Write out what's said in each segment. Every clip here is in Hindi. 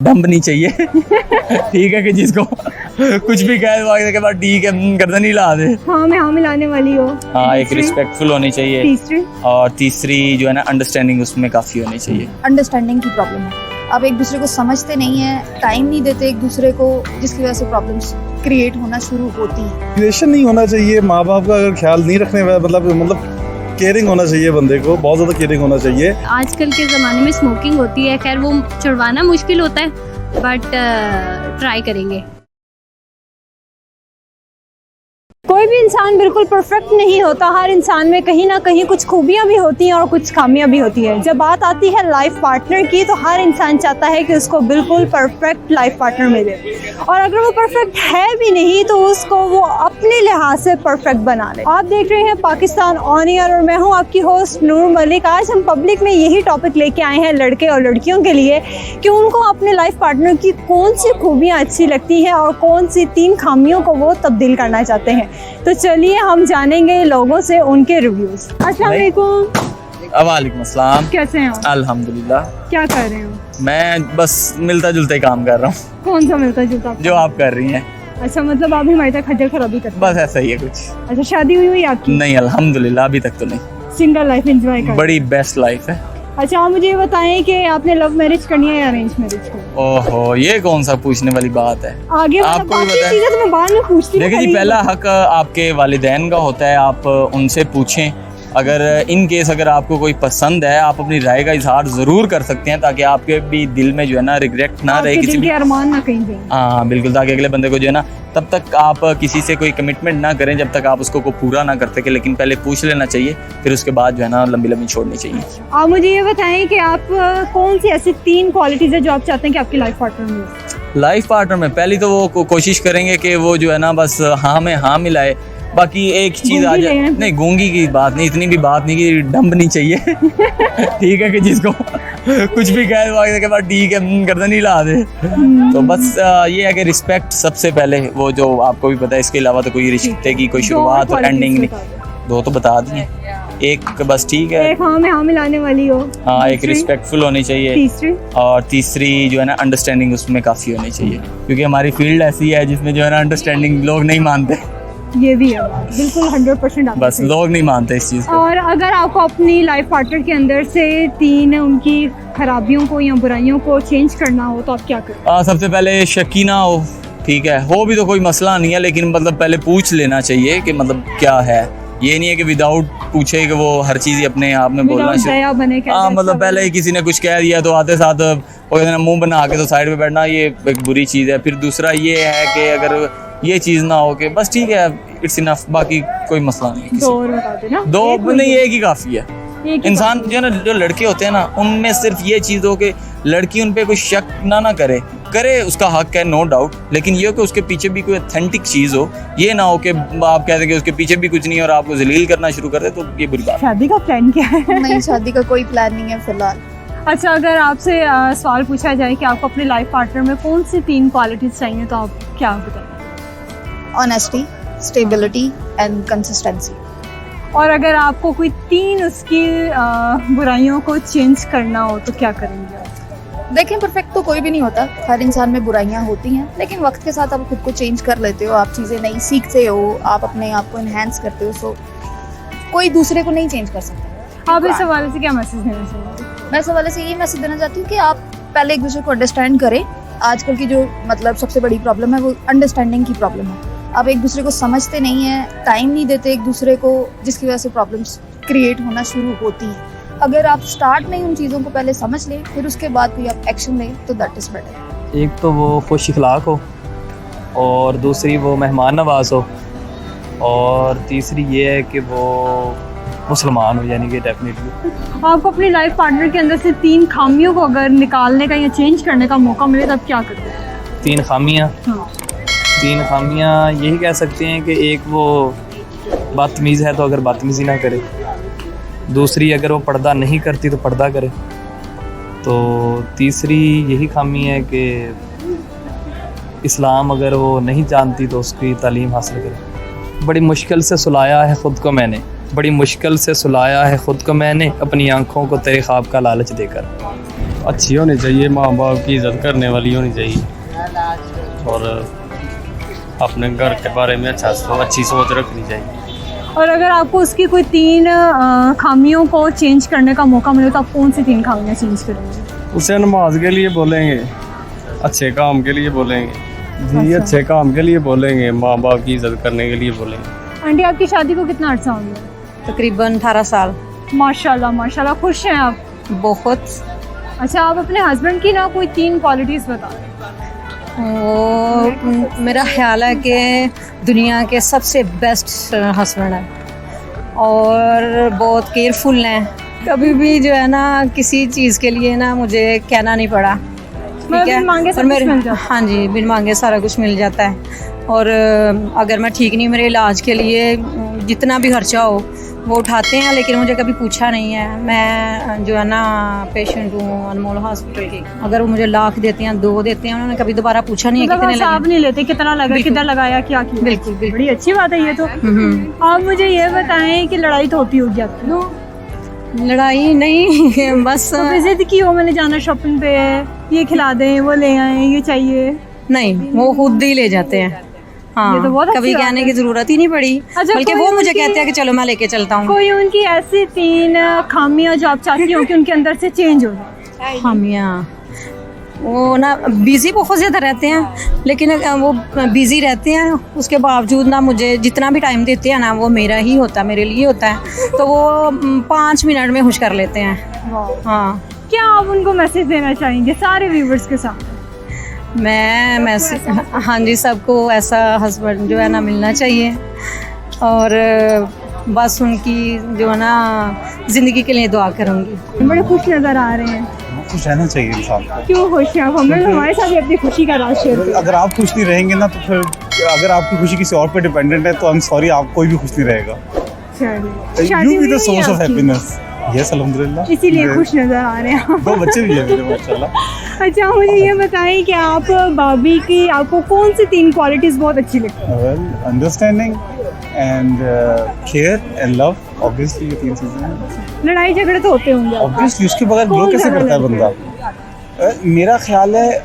डंप नहीं चाहिए। ठीक है कि जिसको कुछ भी कहे वो के बाद ठीक है गर्दन ही ला दे। हाँ मैं हाँ मिलाने वाली हो। हाँ एक रिस्पेक्टफुल होनी चाहिए। तीसरी और तीसरी जो है ना अंडरस्टैंडिंग उसमें काफ़ी होनी चाहिए। अंडरस्टैंडिंग की प्रॉब्लम है। आप एक दूसरे को समझते नहीं है, टाइम नहीं देते एक दूसरे को, जिसकी वजह से प्रॉब्लम्स क्रिएट होना शुरू होती है। रिलेशन नहीं होना चाहिए, माँ बाप का अगर ख्याल नहीं रखने वाला मतलब केयरिंग होना चाहिए, बंदे को बहुत ज़्यादा केयरिंग होना चाहिए। आजकल के ज़माने में स्मोकिंग होती है, खैर वो छुड़वाना मुश्किल होता है बट ट्राई करेंगे। कोई भी इंसान बिल्कुल परफेक्ट नहीं होता, हर इंसान में कहीं ना कहीं कुछ खूबियां भी होती हैं और कुछ खामियां भी होती हैं। जब बात आती है लाइफ पार्टनर की तो हर इंसान चाहता है कि उसको बिल्कुल परफेक्ट लाइफ पार्टनर मिले, और अगर वो परफेक्ट है भी नहीं तो उसको वो अपने लिहाज से परफेक्ट बना ले। आप देख रहे हैं पाकिस्तान ऑन एयर और मैं हूँ आपकी होस्ट नूर मलिक। आज हम पब्लिक में यही टॉपिक लेके आए हैं लड़के और लड़कियों के लिए कि उनको अपने लाइफ पार्टनर की कौन सी खूबियाँ अच्छी लगती हैं और कौन सी 3 खामियों को वो तब्दील करना चाहते हैं। तो चलिए हम जानेंगे लोगों से उनके रिव्यूज। अस्सलाम वालेकुम। वालेकुम अस्सलाम। कैसे हैं आप? अल्हम्दुलिल्लाह। क्या कर रहे हो? मैं बस मिलता जुलता ही काम कर रहा हूँ। कौन सा मिलता जुलता? जो आप कर रही हैं। अच्छा, मतलब आप हमारे तक खज्जल खराबी करते हैं? बस ऐसा ही है कुछ। अच्छा, शादी हुई आपकी? नहीं अल्हम्दुलिल्लाह अभी तक तो नहीं। सिंगल लाइफ एंजॉय कर? बड़ी बेस्ट लाइफ है। अच्छा, आप मुझे ये बताएं कि आपने लव मैरिज करनी है या अरेंज मैरिज करनी? ओहो ये कौन सा पूछने वाली बात है। आगे आपको भी बाकी पता है। चीजें तो मैं बाद में पूछती हूँ। देखिए जी पहला हक आपके वालिदैन का होता है, आप उनसे पूछें। अगर इन केस अगर आपको कोई पसंद है आप अपनी राय का इजहार ज़रूर कर सकते हैं, ताकि आपके भी दिल में जो है ना रिग्रेट ना रहे, किसी भी अरमान ना कहीं जाए। हाँ बिल्कुल, ताकि अगले बंदे को जो है ना तब तक आप किसी से कोई कमिटमेंट ना करें जब तक आप उसको को पूरा ना कर सके, लेकिन पहले पूछ लेना चाहिए, फिर उसके बाद जो है ना लंबी लंबी छोड़नी चाहिए। आप मुझे ये बताएं कि आप कौन सी ऐसी 3 क्वालिटीज है जो आप चाहते हैं कि आपकी लाइफ पार्टनर में? लाइफ पार्टनर में पहली तो वो कोशिश करेंगे कि वो जो है ना बस हाँ में हाँ मिलाए। बाकी एक चीज़ आ जाए, नहीं गूंगी की बात नहीं, इतनी भी बात नहीं कि डंप नहीं चाहिए। ठीक है कि जिसको कुछ भी कहे वो के बाद ठीक है गर्दन ही ला दे। तो बस ये है कि रिस्पेक्ट सबसे पहले, वो जो आपको भी पता है। इसके अलावा तो कोई रिश्ते की कोई शुरुआत और एंडिंग नहीं। 2 तो बता दिए, एक बस ठीक है। एक हाँ में हाँ मिलाने वाली हो। हाँ एक रिस्पेक्टफुल होनी चाहिए। तीसरी? और तीसरी जो है ना अंडरस्टैंडिंग उसमें काफ़ी होनी चाहिए, क्योंकि हमारी फील्ड ऐसी है जिसमें जो है ना अंडरस्टैंडिंग लोग नहीं मानते। ये भी है बिल्कुल 100%। बस लोग नहीं मानते इस चीज़ को। और अगर आपको अपनी लाइफ पार्टनर के अंदर से 3 उनकी खराबियों को या बुराइयों को चेंज करना हो तो आप क्या करें? सबसे पहले शकी ना हो, ठीक है, हो भी तो कोई मसला नहीं है, लेकिन मतलब पहले पूछ लेना चाहिए कि मतलब क्या है। ये नहीं है कि विदाउट पूछे कि वो हर चीज़ ही अपने आप में बोलना चाहिए। हाँ मतलब पहले ही किसी ने कुछ कह दिया तो आते साथ वो मुंह बना के तो साइड पे बैठना, ये एक बुरी चीज़ है। फिर दूसरा ये है कि अगर ये चीज़ ना हो कि बस ठीक है इट्स इनफ, बाकी कोई मसला नहीं है। 2 और बता देना। 2 नहीं, एक ही काफ़ी है। इंसान जो है ना, जो लड़के होते हैं ना, उनमें सिर्फ ये चीज़ हो कि लड़की उन पे कोई शक ना करे उसका हक है नो डाउट, लेकिन ये कि उसके पीछे भी कोई ऑथेंटिक चीज़ हो। ये ना हो कि आप कहते हैं कि उसके पीछे भी कुछ नहीं है और आपको जलील करना शुरू कर दे, तो ये बुरी बात। शादी का प्लान क्या है? नहीं, शादी का कोई प्लान नहीं है फिलहाल। अच्छा, अगर आपसे सवाल पूछा जाए कि आपको अपने लाइफ पार्टनर में कौन सी 3 क्वालिटीज चाहिए तो आप क्या बताएंगे? Honesty, stability and consistency. और अगर आपको कोई 3 उसकी बुराइयों को चेंज करना हो तो क्या करेंगे आप? देखें, परफेक्ट तो कोई भी नहीं होता, हर इंसान में बुराइयां होती हैं, लेकिन वक्त के साथ आप खुद को चेंज कर लेते हो, आप चीज़ें नई सीखते हो, आप अपने आप को इन्हेंस करते हो। सो कोई दूसरे को नहीं चेंज कर सकता। आप इस हवाले से क्या मैसेज देना चाहेंगे? मैं इस हवाले से ये मैसेज देना चाहती हूँ कि आप पहले एक दूसरे को अंडरस्टैंड करें। आजकल की जो मतलब सबसे बड़ी प्रॉब्लम है वो अंडरस्टैंडिंग की प्रॉब्लम है। आप एक दूसरे को समझते नहीं है, टाइम नहीं देते एक दूसरे को, जिसकी वजह से प्रॉब्लम्स क्रिएट होना शुरू होती है। अगर आप स्टार्ट में उन चीज़ों को पहले समझ लें, फिर उसके बाद कोई आप एक्शन लें, तो दैट इज़ बेटर। एक तो वो खुश इखलाक हो, और दूसरी वो मेहमान नवाज हो, और तीसरी ये है कि वो मुसलमान हो, यानी कि डेफिनेटली। आपको अपनी लाइफ पार्टनर के अंदर से 3 खामियों को अगर निकालने का या चेंज करने का मौका मिले तो आप क्या करते हैं? 3 खामियाँ? हाँ। 3 खामियाँ यही कह सकते हैं कि एक वो बदतमीज़ है तो अगर बदतमीज़ी ना करे, दूसरी अगर वो पर्दा नहीं करती तो पर्दा करे, तो तीसरी यही खामी है कि इस्लाम अगर वो नहीं जानती तो उसकी तालीम हासिल करे। बड़ी मुश्किल से सुलाया है ख़ुद को मैंने, बड़ी मुश्किल से सुलाया है ख़ुद को मैंने, अपनी आँखों को तेरे ख्वाब का लालच देकर। अच्छी होनी चाहिए, माँ बाप की इज्जत करने वाली होनी चाहिए, और अपने घर के बारे में अच्छी सोच रखनी चाहिए। और अगर आपको उसकी कोई 3 खामियों को चेंज करने का मौका मिले तो आप कौन सी 3 खामियां चेंज करेंगे? उसे नमाज के लिए बोलेंगे, अच्छे काम के लिए बोलेंगे जी, अच्छे काम के लिए बोलेंगे, माँ बाप की इज्जत करने के लिए बोलेंगे। आंटी आपकी शादी को कितना अर्सा हो गया? तकरीबन 18 साल। माशाल्लाह माशाल्लाह, खुश हैं आप? बहुत। अच्छा, आप अपने हस्बैंड की ना कोई 3 क्वालिटीज़ बता दें। वो मेरा ख्याल है कि दुनिया के सबसे बेस्ट हस्बैंड है और बहुत केयरफुल हैं। कभी भी जो है ना किसी चीज़ के लिए ना मुझे कहना नहीं पड़ा, ठीक है, मांगे और मेरे हाँ जी बिन मांगे सारा कुछ मिल जाता है। और अगर मैं ठीक नहीं, मेरे इलाज के लिए जितना भी खर्चा हो वो उठाते हैं, लेकिन मुझे कभी पूछा नहीं है। मैं जो है ना पेशेंट हूँ अनमोल हॉस्पिटल की, अगर वो मुझे लाख देते हैं 2 देते हैं, उन्होंने कभी दोबारा पूछा नहीं है कितने लगे। आप नहीं लेते कितना लगा, किधर लगाया, क्या किया? बिल्कुल बिल्कुल, बड़ी अच्छी बात है ये तो। आप मुझे ये बताएं कि लड़ाई तो होती होगी आपकी? लड़ाई नहीं बस जिद की हो मैंने जाना शॉपिंग पे, ये खिला दें, वो ले आए, ये चाहिए? नहीं, वो खुद ही ले जाते हैं। हाँ, ये तो बहुत अच्छी कभी बात कहने है। की जरूरत ही नहीं पड़ी, अच्छा, बल्कि कोई वो मुझे उनकी- कहते हैं कि चलो मैं लेके चलता हूँ। कोई उनकी ऐसी 3 खामियां जो आप चाहती हो कि उनके अंदर से चेंज हो जाए? खामियाँ, वो ना बिज़ी बहुत ज़्यादा रहते हैं, लेकिन वो बिज़ी रहते हैं उसके बावजूद ना मुझे जितना भी टाइम देते हैं ना वो मेरा ही होता है, मेरे लिए होता है, तो वो 5 मिनट में खुश कर लेते हैं। हाँ, क्या आप उनको मैसेज देना चाहेंगे सारे व्यूवर्स के साथ? मैं हाँ जी, सबको ऐसा हस्बैंड जो है ना मिलना चाहिए, और बस उनकी जो है ना ज़िंदगी के लिए दुआ करूँगी। बड़े खुश नज़र आ रहे हैं। खुश रहना चाहिए इंसान को। क्यों खुश हैं आप? हमें हमारे साथ भी अपनी खुशी का राज शेयर करें। अगर आप खुश नहीं रहेंगे ना तो फिर अगर आपकी खुशी किसी और पे डिपेंडेंट है तो आई एम सॉरी, आप कोई भी खुश नहीं रहेगा। You be the source of happiness. Yes, अल्हम्दुलिल्लाह, इसीलिए खुश नज़र आ रहे हैं। 2 बच्चे भी हैं मेरे माशाल्लाह। अच्छा, मुझे ये बताएं कि आप भाभी की आपको कौन सी 3 क्वालिटीज़ बहुत अच्छी लगती है? Well, understanding and care and love, obviously ये 3 चीजें हैं। लड़ाई झगड़े तो होते होंगे? ऑब्वियसली उसके बगैर ग्रो कौन कैसे झगड़ा करता है लड़ता बंदा? मेरा ख्याल है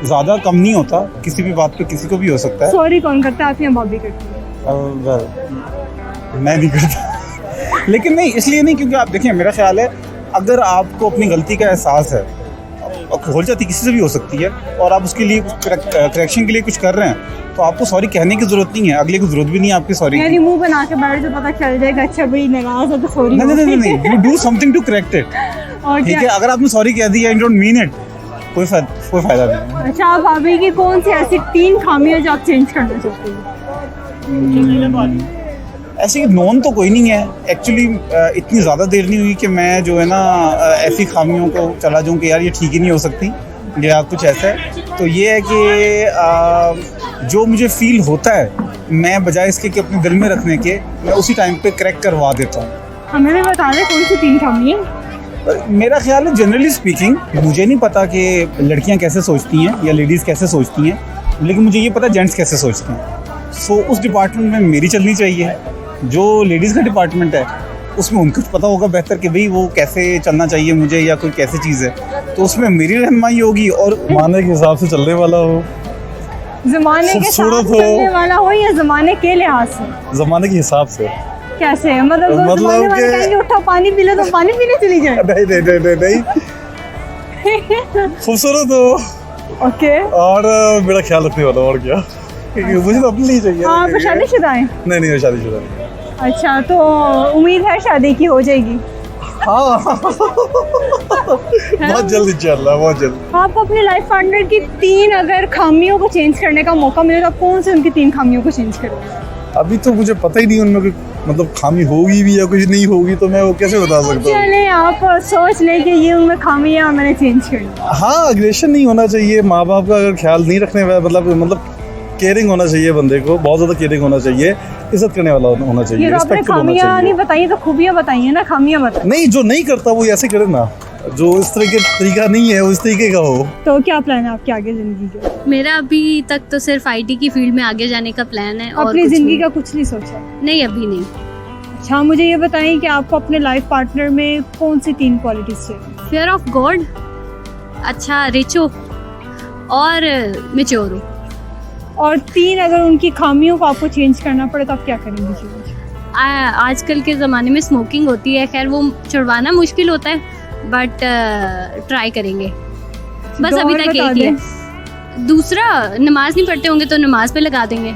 ज़्यादा कम नहीं होता, किसी भी बात पे किसी को भी हो सकता है। सॉरी कौन करता है, आप या भाभी करती है? वेल, मैं नहीं करता लेकिन नहीं, इसलिए नहीं क्योंकि आप देखिए, मेरा ख्याल है अगर आपको अपनी गलती का एहसास है, हो जाती किसी से भी हो सकती है, और आप उसके लिए करेक्शन के लिए कुछ कर रहे हैं, तो आपको सॉरी कहने की जरूरत नहीं है, अगले को जरूरत भी नहीं है आपकी सॉरी यानी मुंह बना के बैठ जो पता चल जाएगा अच्छा भाई नाराज है तो सॉरी। नहीं, you do something to correct it, ठीक है? अगर आपने सॉरी कह दिया एंड डोंट मीन इट, कोई फायदा नहीं है। अच्छा, आप भाभी की कौन सी ऐसी 3 खामियां जो आप चेंज करना चाहते हो? ऐसे नॉन तो कोई नहीं है एक्चुअली। इतनी ज़्यादा देर नहीं हुई कि मैं जो है ना ऐसी खामियों को चला जाऊँ कि यार ये ठीक ही नहीं हो सकती या कुछ ऐसा है। तो ये है कि जो मुझे फील होता है, मैं बजाय इसके कि अपने दिल में रखने के, मैं उसी टाइम पे करेक्ट करवा देता हूँ। हमें भी बता दें कौन सी 3 खामियां? मेरा ख्याल है जनरली स्पीकिंग, मुझे नहीं पता कि लड़कियाँ कैसे सोचती हैं या लेडीज़ कैसे सोचती हैं, लेकिन मुझे ये पता जेंट्स कैसे सोचते हैं। सो उस डिपार्टमेंट में मेरी चलनी चाहिए। जो लेडीज़ का डिपार्टमेंट है उसमें उनको पता होगा बेहतर कि भाई वो कैसे चलना चाहिए मुझे या कोई कैसी चीज़ है, तो उसमें मेरी रहनुमाई होगी। और ज़माने के हिसाब से चलने वाला हो, ज़माने के साथ खूबसूरत हो। चलने वाला हो या ज़माने के लिहाज से? ज़माने के हिसाब से। कैसे मतलब ज़माने वाले कि- कहेंगे उठो पानी पी लो तो पानी पीने चली जाए? नहीं खूबसूरत हो ओके। और मेरा ख्याल रखने वाला, और क्या, मुझे तो अपने लिए चाहिए। आप शादीशुदा हैं? नहीं, मैं शादीशुदा नहीं। अच्छा, तो उम्मीद है शादी की हो जाएगी? हाँ बहुत जल्द इंशाल्लाह, बहुत जल्द। आपको अपने लाइफ पार्टनर की 3 अगर खामियों को चेंज करने का मौका मिले तो आप कौन से उनकी 3 खामियों को चेंज करोगे? अभी तो मुझे पता ही नहीं उनमें कोई मतलब खामी होगी भी या कुछ नहीं होगी, तो मैं वो कैसे बता सकता हूँ। चले आप सोच लें कि ये उनमें खामियां मैंने चेंज करनी। हाँ, अग्रेशन नहीं होना चाहिए, माँ बाप का अगर ख्याल नहीं रखने वाला, मतलब केयरिंग होना चाहिए बंदे को, बहुत ज़्यादा केयरिंग होना चाहिए, इज्जत करने वाला होना चाहिए, ये तो आपने रिस्पेक्टफुल होना खामियां चाहिए। नहीं बताई तो खूबियां बताई है ना, खामियां बताई। नहीं, जो नहीं करता वो ऐसे करे ना, जो इस तरह के तरीका नहीं है वो इस तरीके का हो। तो क्या प्लान है आपके आगे जिंदगी के? मेरा अभी तक तो सिर्फ IT की फील्ड में आगे जाने का प्लान है और अपनी कुछ जिंदगी नहीं। का कुछ नहीं सोचा? नहीं, अभी नहीं। अच्छा, मुझे ये बताएं कि आपको अपने लाइफ पार्टनर में कौन सी 3 क्वालिटीज चाहिए? फेयर ऑफ गॉड, अच्छा रिच हो और मेच्योर हो। और 3 अगर उनकी खामियों को आपको चेंज करना पड़े तो आप क्या करेंगे चेंज? आजकल के ज़माने में स्मोकिंग होती है, खैर वो छुड़वाना मुश्किल होता है, बट ट्राई करेंगे। बस दो अभी और तक बता एक ही दें। है। दूसरा, नमाज नहीं पढ़ते होंगे तो नमाज पे लगा देंगे।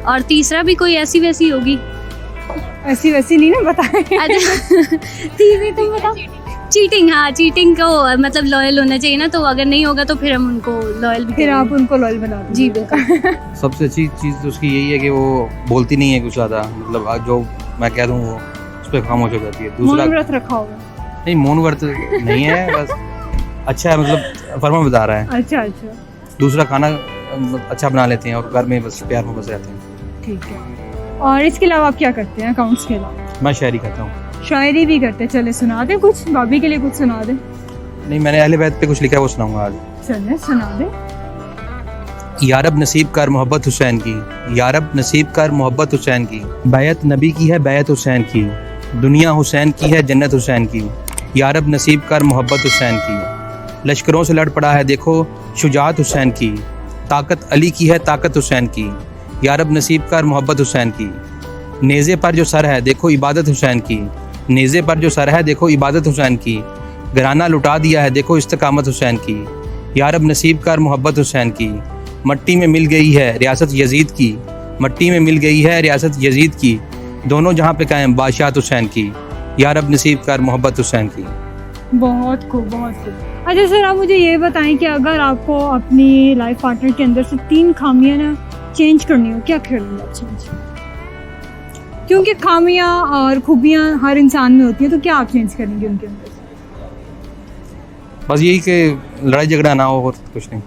और तीसरा भी कोई ऐसी वैसी होगी। ऐसी वैसी नहीं ना बताएं। अच्छा तीसरी तुम बताओ। चीटिंग, हाँ चीटिंग को मतलब लॉयल होना चाहिए ना, तो अगर नहीं होगा तो फिर हम उनको लॉयल भी फिर करेंगे। आप उनको लॉयल बना दें। जी बिल्कुल। सबसे अच्छी चीज़ तो उसकी यही है कि वो बोलती नहीं है कुछ ज़्यादा, मतलब आज जो मैं कह दूँ वो उस पर खामोश हो जाती है। दूसरा, मौन व्रत रखा होगा। नहीं मौन व्रत नहीं है, बस अच्छा है, मतलब फर्मा बता रहा है। अच्छा अच्छा, दूसरा, खाना अच्छा बना लेते हैं और घर में बस प्यार मोहब्बत से रहते हैं। ठीक है। और इसके अलावा आप क्या करते हैं अकाउंट्स के अलावा? मैं शायरी करता हूँ। शायरी भी करते हैं, चले सुना दे कुछ, भाभी के लिए कुछ सुना दे। नहीं, मैंने अहले बैत पे कुछ लिखा है वो सुनाऊंगा आज। चले सुना दे। यारब नसीब कर मोहब्बत हुसैन की, यारब नसीब कर मोहब्बत हुसैन की, बैत नबी की है बैत हुसैन की, दुनिया हुसैन की है जन्नत हुसैन की, यारब नसीब कर मोहब्बत हुसैन की। लश्करों से लड़ पड़ा है देखो शुजात हुसैन की, ताकत अली की है ताकत हुसैन की, यारब नसीब कर मोहब्बत हुसैन की। नेज़े पर जो सर है देखो इबादत हुसैन की, नेज़े पर जो सर है देखो इबादत हुसैन की, घराना लुटा दिया है देखो इस्तकामत हुसैन की, यारब नसीब कर मोहब्बत हुसैन की। मट्टी में मिल गई है रियासत यजीद की, मट्टी में मिल गई है रियासत यजीद की, दोनों जहाँ पे कायम बादशाहत हुसैन की, यारब नसीब कर मोहब्बत हुसैन की। बहुत खूब, बहुत खूब। अच्छा सर, आप मुझे ये बताएं कि अगर आपको अपनी लाइफ पार्टनर के अंदर से 3 खामियां ना चेंज करनी हो, क्या करेंगे आप चेंज? क्योंकि खामियां और खूबियां हर इंसान में होती हैं, तो क्या आप चेंज करेंगे उनके अंदर से? बस यही कि लड़ाई झगड़ा ना हो और कुछ नहीं।